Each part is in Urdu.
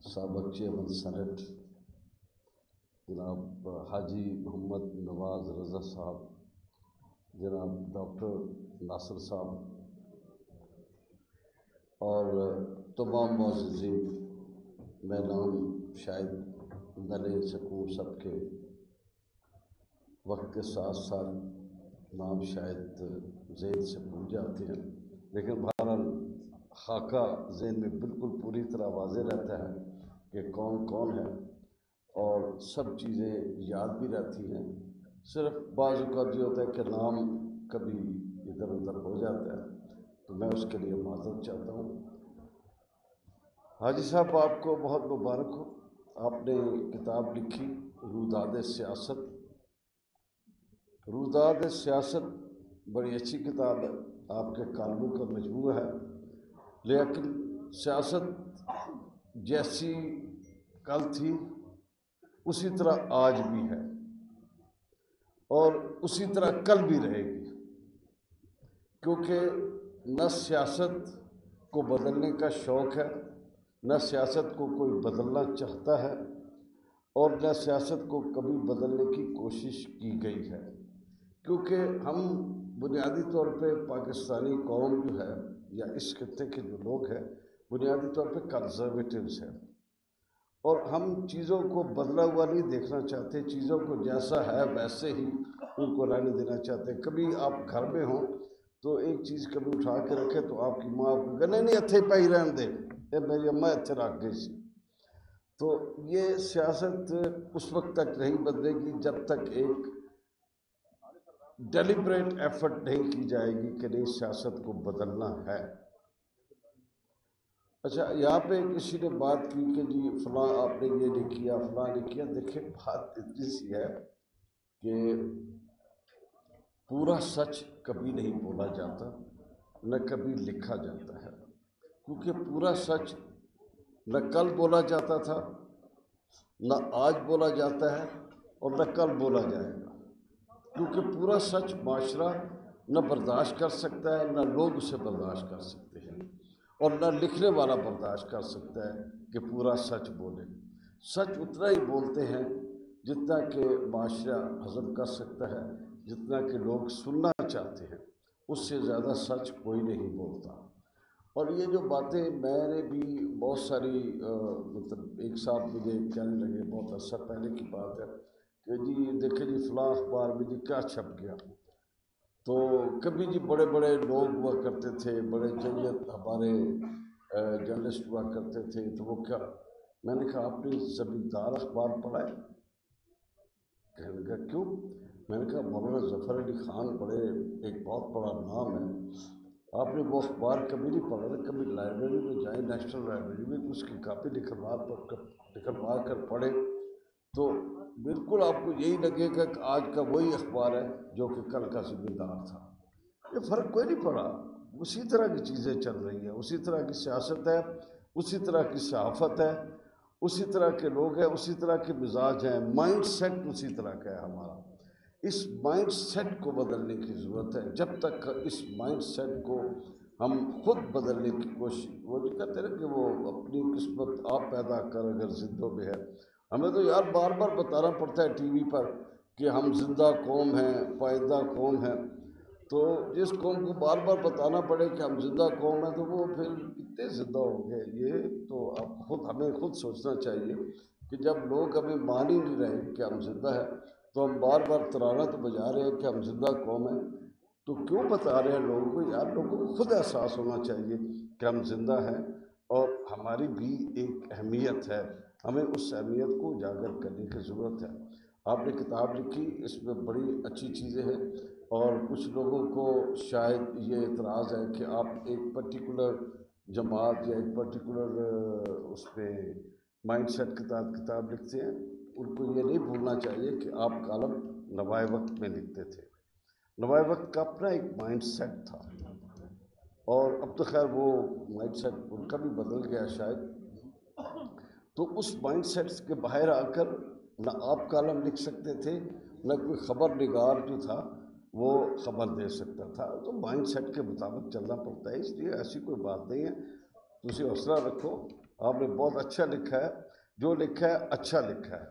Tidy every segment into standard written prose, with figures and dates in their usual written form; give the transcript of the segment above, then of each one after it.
سابق چیئرمین سینٹ جناب حاجی محمد نواز رضا صاحب، جناب ڈاکٹر ناصر صاحب اور تمام معززین، میں نام شاید نہ لے سکوں سب کے، وقت کے ساتھ ساتھ نام شاید ذہن سے بھول جاتے ہیں، لیکن بہرحال خاکہ ذہن میں بالکل پوری طرح واضح رہتا ہے کہ کون کون ہے، اور سب چیزیں یاد بھی رہتی ہیں۔ صرف بعض اوقات یہ ہوتا ہے کہ نام کبھی ادھر ادھر ہو جاتا ہے، تو میں اس کے لیے معذرت چاہتا ہوں۔ حاجی صاحب، آپ کو بہت مبارک ہو، آپ نے کتاب لکھی روداد سیاست۔ روداد سیاست بڑی اچھی کتاب ہے، آپ کے کالموں کا مجموعہ ہے، لیکن سیاست جیسی کل تھی اسی طرح آج بھی ہے اور اسی طرح کل بھی رہے گی، کیونکہ نہ سیاست کو بدلنے کا شوق ہے، نہ سیاست کو کوئی بدلنا چاہتا ہے، اور نہ سیاست کو کبھی بدلنے کی کوشش کی گئی ہے، کیونکہ ہم بنیادی طور پہ پاکستانی قوم جو ہے یا اس خطے کے جو لوگ ہیں بنیادی طور پہ کنزرویٹوز ہیں، اور ہم چیزوں کو بدلا ہوا نہیں دیکھنا چاہتے، چیزوں کو جیسا ہے ویسے ہی ان کو رہنے دینا چاہتے ہیں۔ کبھی آپ گھر میں ہوں تو ایک چیز کبھی اٹھا کے رکھے تو آپ کی ماں آپ کو کہے نہیں اتھے پئی رہن دے، اے میری اماں اتھے رکھ گئی سی۔ تو یہ سیاست اس وقت تک نہیں بدلے گی جب تک ایک ڈیلیبریٹ ایفرٹ نہیں کی جائے گی کہ نہیں سیاست کو بدلنا ہے۔ اچھا، یہاں پہ کسی نے بات کی کہ جی فلاں آپ نے یہ نہیں کیا، فلاں نہیں کیا۔ دیکھیں، بات اتنی سی ہے کہ پورا سچ کبھی نہیں بولا جاتا، نہ کبھی لکھا جاتا ہے، کیونکہ پورا سچ نہ کل بولا جاتا تھا، نہ آج بولا جاتا ہے، اور نہ کل بولا جائے گا، کیونکہ پورا سچ معاشرہ نہ برداشت کر سکتا ہے، نہ لوگ اسے برداشت کر سکتے ہیں، اور نہ لکھنے والا برداشت کر سکتا ہے کہ پورا سچ بولے۔ سچ اتنا ہی بولتے ہیں جتنا کہ معاشرہ ہضم کر سکتا ہے، جتنا کہ لوگ سننا چاہتے ہیں، اس سے زیادہ سچ کوئی نہیں بولتا۔ اور یہ جو باتیں میں نے بھی بہت ساری مطلب ایک صاحب مجھے کہنے لگے، بہت عرصہ پہلے کی بات ہے، کہ جی دیکھیں جی فلاں اخبار میں جی کیا چھپ گیا، تو کبھی جی بڑے بڑے لوگ ہوا کرتے تھے، بڑے جنگت ہمارے جرنلسٹ ہوا کرتے تھے، تو وہ کیا، میں نے کہا آپ نے زمیندار اخبار پڑھا ہے؟ کہنے لگا کیوں؟ میں نے کہا مولانا ظفر علی خان بڑے ایک بہت بڑا نام ہے، آپ نے وہ اخبار کبھی نہیں پڑھا؟ کبھی لائبریری میں جائیں، نیشنل لائبریری میں، تو اس کی کاپی نکلوا کر پڑھیں، تو بالکل آپ کو یہی لگے گا کہ آج کا وہی اخبار ہے جو کہ کل کا زمیندار تھا۔ یہ فرق کوئی نہیں پڑا، اسی طرح کی چیزیں چل رہی ہیں، اسی طرح کی سیاست ہے، اسی طرح کی صحافت ہے، اسی طرح کے لوگ ہیں، اسی طرح کے مزاج ہیں، مائنڈ سیٹ اسی طرح کا ہے ہمارا۔ اس مائنڈ سیٹ کو بدلنے کی ضرورت ہے۔ جب تک اس مائنڈ سیٹ کو ہم خود بدلنے کی کوشش، وہ جو کہتے ہیں کہ وہ اپنی قسمت آپ پیدا کر اگر زندوں میں ہے، ہمیں تو یار بار بار بتانا پڑتا ہے ٹی وی پر کہ ہم زندہ قوم ہیں، پائیدہ قوم ہیں، تو جس قوم کو بار بار بتانا پڑے کہ ہم زندہ قوم ہیں تو وہ پھر کتنے زندہ ہوں گے؟ یہ تو ہمیں خود سوچنا چاہیے کہ جب لوگ ہمیں مان ہی نہیں رہے کہ ہم زندہ ہیں، تو ہم بار بار ترانہ تو بجا رہے ہیں کہ ہم زندہ قوم ہیں، تو کیوں بتا رہے ہیں لوگوں کو؟ یار لوگوں کو خود احساس ہونا چاہیے کہ ہم زندہ ہیں اور ہماری بھی ایک اہمیت ہے، ہمیں اس اہمیت کو اجاگر کرنے کی ضرورت ہے۔ آپ نے کتاب لکھی، اس میں بڑی اچھی چیزیں ہیں، اور کچھ لوگوں کو شاید یہ اعتراض ہے کہ آپ ایک پرٹیکولر جماعت یا ایک پرٹیکولر اس پہ مائنڈ سیٹ کے تحت کتاب لکھتے ہیں۔ ان کو یہ نہیں بھولنا چاہیے کہ آپ کالم نوائے وقت میں لکھتے تھے، نوائے وقت کا اپنا ایک مائنڈ سیٹ تھا، اور اب تو خیر وہ مائنڈ سیٹ ان کا بھی بدل گیا شاید، تو اس مائنڈ سیٹ کے باہر آ کر نہ آپ کالم لکھ سکتے تھے، نہ کوئی خبر نگار جو تھا وہ خبر دے سکتا تھا، تو مائنڈ سیٹ کے مطابق چلنا پڑتا ہے، اس لیے ایسی کوئی بات نہیں ہے، تسی حوصلہ رکھو، آپ نے بہت اچھا لکھا ہے، جو لکھا ہے اچھا لکھا ہے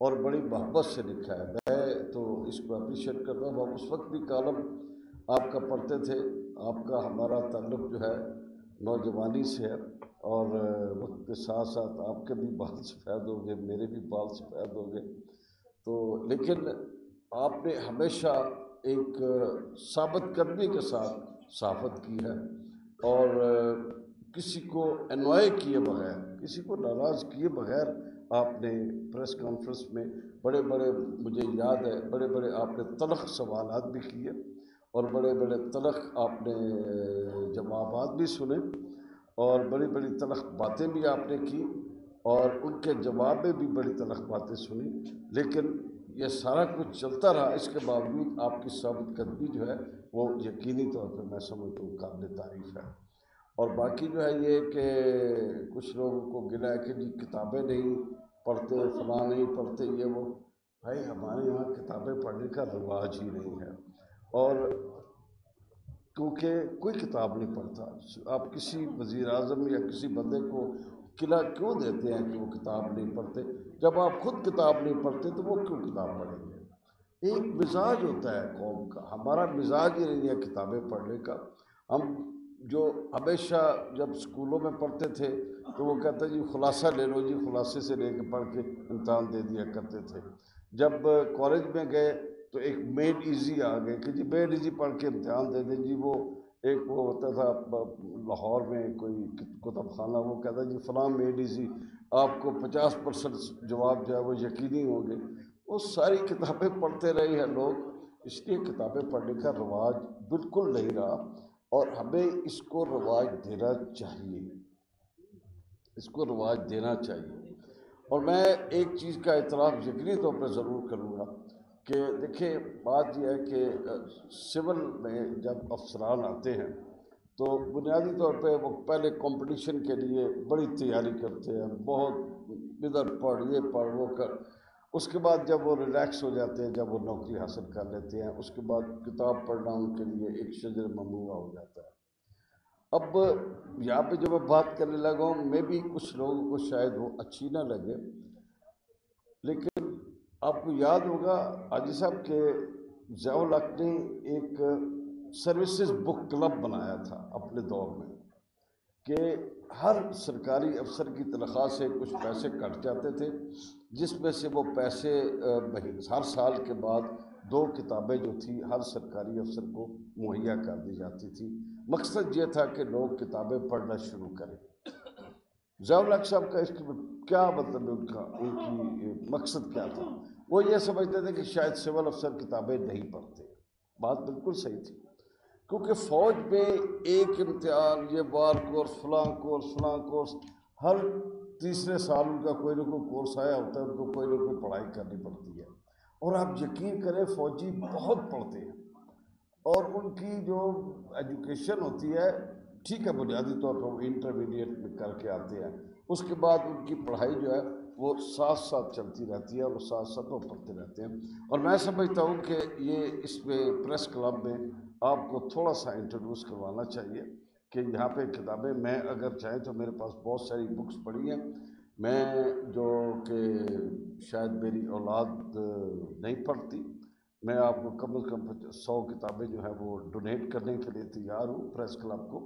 اور بڑی محبت سے لکھا ہے، میں تو اس کو اپریشیٹ کر رہا ہوں۔ ہم اس وقت بھی کالم آپ کا پڑھتے تھے، آپ کا ہمارا تعلق جو ہے نوجوانی سے ہے، اور وقت کے ساتھ ساتھ آپ کے بھی بال سفید ہو گئے، میرے بھی بال سفید ہو گئے، تو لیکن آپ نے ہمیشہ ایک ثابت قدمی کے ساتھ صحافت کی ہے، اور کسی کو انوائے کیے بغیر، کسی کو ناراض کیے بغیر آپ نے پریس کانفرنس میں بڑے بڑے، مجھے یاد ہے، بڑے بڑے آپ نے تلخ سوالات بھی کیے اور بڑے بڑے تلخ آپ نے جوابات بھی سنے، اور بڑی بڑی تلخ باتیں بھی آپ نے کی، اور ان کے جواب میں بھی بڑی تلخ باتیں سنی، لیکن یہ سارا کچھ چلتا رہا، اس کے باوجود آپ کی ثابت قدمی جو ہے وہ یقینی طور پہ میں سمجھتا ہوں قابل تعریف ہے۔ اور باقی جو ہے یہ کہ کچھ لوگوں کو گلا ہے کہ جی کتابیں نہیں پڑھتے، فلاں نہیں پڑھتے، یہ وہ، بھائی ہمارے یہاں کتابیں پڑھنے کا رواج ہی نہیں ہے، اور کیونکہ کوئی کتاب نہیں پڑھتا۔ آپ کسی وزیر اعظم یا کسی بندے کو قلعہ کیوں دیتے ہیں کہ وہ کتاب نہیں پڑھتے؟ جب آپ خود کتاب نہیں پڑھتے تو وہ کیوں کتاب پڑھیں گے؟ ایک مزاج ہوتا ہے قوم کا، ہمارا مزاج ہی نہیں ہے کتابیں پڑھنے کا۔ ہم جو ہمیشہ جب اسکولوں میں پڑھتے تھے تو وہ کہتے جی خلاصہ لے لو، جی خلاصے سے لے کے پڑھ کے امتحان دے دیا کرتے تھے۔ جب کالج میں گئے تو ایک میڈ ایزی آ گئے کہ جی میڈ ایزی پڑھ کے امتحان دے دیں، جی وہ ایک وہ ہوتا تھا لاہور میں کوئی کتب خانہ، وہ کہتا جی فلاں میڈ ایزی، آپ کو 50% جواب جو ہے وہ یقینی ہوں گے۔ وہ ساری کتابیں پڑھتے رہے ہیں لوگ، اس لیے کتابیں پڑھنے کا رواج بالکل نہیں رہا، اور ہمیں اس کو رواج دینا چاہیے، اس کو رواج دینا چاہیے۔ اور میں ایک چیز کا اعتراف یقینی طور پہ ضرور کروں گا کہ دیکھیں بات یہ ہے کہ سول میں جب افسران آتے ہیں تو بنیادی طور پہ وہ پہلے کمپٹیشن کے لیے بڑی تیاری کرتے ہیں، بہت ادھر پڑھ، یہ پڑھ، وہ کر، اس کے بعد جب وہ ریلیکس ہو جاتے ہیں، جب وہ نوکری حاصل کر لیتے ہیں، اس کے بعد کتاب پڑھنا ان کے لیے ایک شجر ممنوع ہو جاتا ہے۔ اب یہاں پہ جو میں بات کرنے لگا ہوں، میں بھی کچھ لوگوں کو شاید وہ اچھی نہ لگے، لیکن آپ کو یاد ہوگا حاجی صاحب کہ ضیاء الحق نے ایک سروسز بک کلب بنایا تھا اپنے دور میں، کہ ہر سرکاری افسر کی تنخواہ سے کچھ پیسے کٹ جاتے تھے، جس میں سے وہ پیسے ہر سال کے بعد 2 کتابیں جو تھی ہر سرکاری افسر کو مہیا کر دی جاتی تھی۔ مقصد یہ تھا کہ لوگ کتابیں پڑھنا شروع کریں۔ ضیاء الحق صاحب کا اس کے کیا مطلب ہے، ان کی مقصد کیا تھا؟ وہ یہ سمجھتے تھے کہ شاید سول افسر کتابیں نہیں پڑھتے۔ بات بالکل صحیح تھی، کیونکہ فوج میں ایک امتحان، یہ وار کورس، فلاں کورس، فلاں کورس، ہر تیسرے سال ان کا کوئی نہ کوئی کورس آیا ہوتا ہے، ان کو کوئی نہ کوئی پڑھائی کرنی پڑتی ہے، اور آپ یقین کریں فوجی بہت پڑھتے ہیں، اور ان کی جو ایجوکیشن ہوتی ہے، ٹھیک ہے بنیادی طور پر وہ انٹرمیڈیٹ میں کر کے آتے ہیں، اس کے بعد ان کی پڑھائی جو ہے وہ ساتھ ساتھ چلتی رہتی ہے، اور ساتھ ساتھ وہ پڑھتے رہتے ہیں۔ اور میں سمجھتا ہوں کہ یہ اس میں پریس کلب میں آپ کو تھوڑا سا انٹروڈیوس کروانا چاہیے کہ یہاں پہ کتابیں، میں اگر چاہیں تو میرے پاس بہت ساری بکس پڑھی ہیں، میں جو کہ شاید میری اولاد نہیں پڑھتی، میں آپ کو کم از کم 100 کتابیں جو ہیں وہ ڈونیٹ کرنے کے لیے تیار ہوں پریس کلب کو،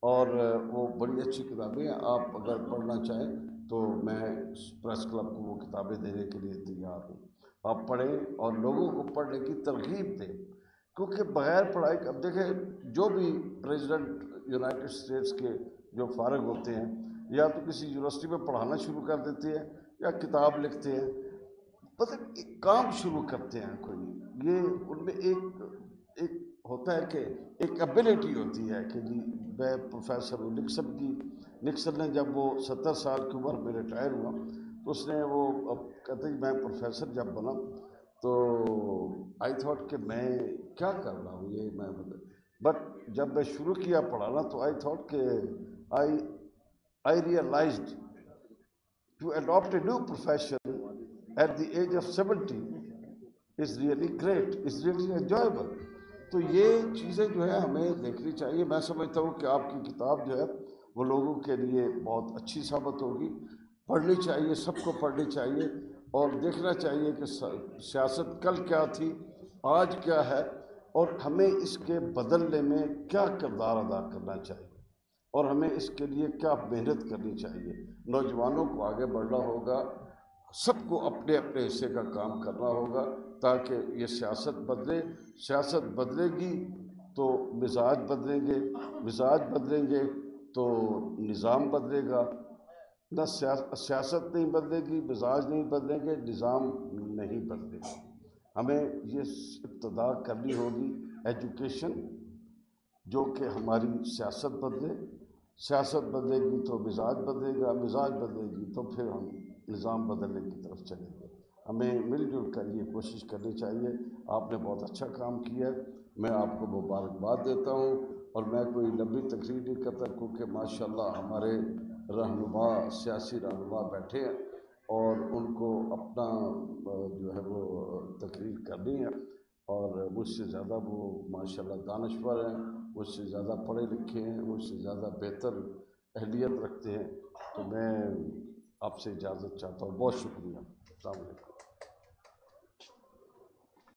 اور وہ بڑی اچھی کتابیں ہیں، آپ اگر پڑھنا چاہیں تو میں پریس کلب کو وہ کتابیں دینے کے لیے تیار ہوں۔ آپ پڑھیں اور لوگوں کو پڑھنے کی ترغیب دیں، کیونکہ بغیر پڑھائی اب دیکھیں جو بھی پریزیڈنٹ یونائٹڈ اسٹیٹس کے جو فارغ ہوتے ہیں، یا تو کسی یونیورسٹی میں پڑھانا شروع کر دیتے ہیں یا کتاب لکھتے ہیں، مطلب ایک کام شروع کرتے ہیں کوئی، یہ ان میں ایک ہوتا ہے کہ ایک ایبلٹی ہوتی ہے کہ جی میں پروفیسر ہوں۔ نکسن نے جب وہ 70 سال کی عمر میں ریٹائر ہوا تو اس نے وہ اب کہتے ہیں میں پروفیسر جب بنا تو آئی تھاٹ کہ میں کیا کر رہا ہوں، یہ میں بٹ جب میں شروع کیا پڑھانا تو آئی تھاٹ کہ I realised to adapt a new profession at the age of 70 is really great, is really enjoyable. تو یہ چیزیں جو ہے ہمیں دیکھنی چاہیے۔ میں سمجھتا ہوں کہ آپ کی کتاب جو ہے وہ لوگوں کے لیے بہت اچھی ثابت ہوگی. پڑھنی چاہیے، سب کو پڑھنی چاہیے اور دیکھنا چاہیے کہ سیاست کل کیا تھی، آج کیا ہے، اور ہمیں اس کے بدلنے میں کیا کردار ادا کرنا چاہیے اور ہمیں اس کے لیے کیا محنت کرنی چاہیے. نوجوانوں کو آگے بڑھنا ہوگا، سب کو اپنے اپنے حصے کا کام کرنا ہوگا تاکہ یہ سیاست بدلے. سیاست بدلے گی تو مزاج بدلیں گے، مزاج بدلیں گے تو نظام بدلے گا. نہ سیاست نہیں بدلے گی، مزاج نہیں بدلیں گے، نظام نہیں بدلے گا. ہمیں یہ ابتدا کرنی ہوگی ایجوکیشن، جو کہ ہماری سیاست بدلے. سیاست بدلے گی تو مزاج بدلے گا، مزاج بدلے گی تو پھر ہم نظام بدلنے کی طرف چلیں گے. ہمیں مل جل کر یہ کوشش کرنی چاہیے. آپ نے بہت اچھا کام کیا ہے، میں آپ کو مبارکباد دیتا ہوں. اور میں کوئی لمبی تقریر نہیں کرتا کیونکہ ماشاءاللہ ہمارے رہنما، سیاسی رہنما بیٹھے ہیں اور ان کو اپنا جو ہے وہ تقریر کرنی ہے. اور مجھ سے زیادہ وہ ماشاءاللہ دانشور ہیں، مجھ سے زیادہ پڑھے لکھے ہیں، مجھ سے زیادہ بہتر اہلیت رکھتے ہیں. تو میں آپ سے اجازت چاہتا ہوں. بہت شکریہ. السلام علیکم.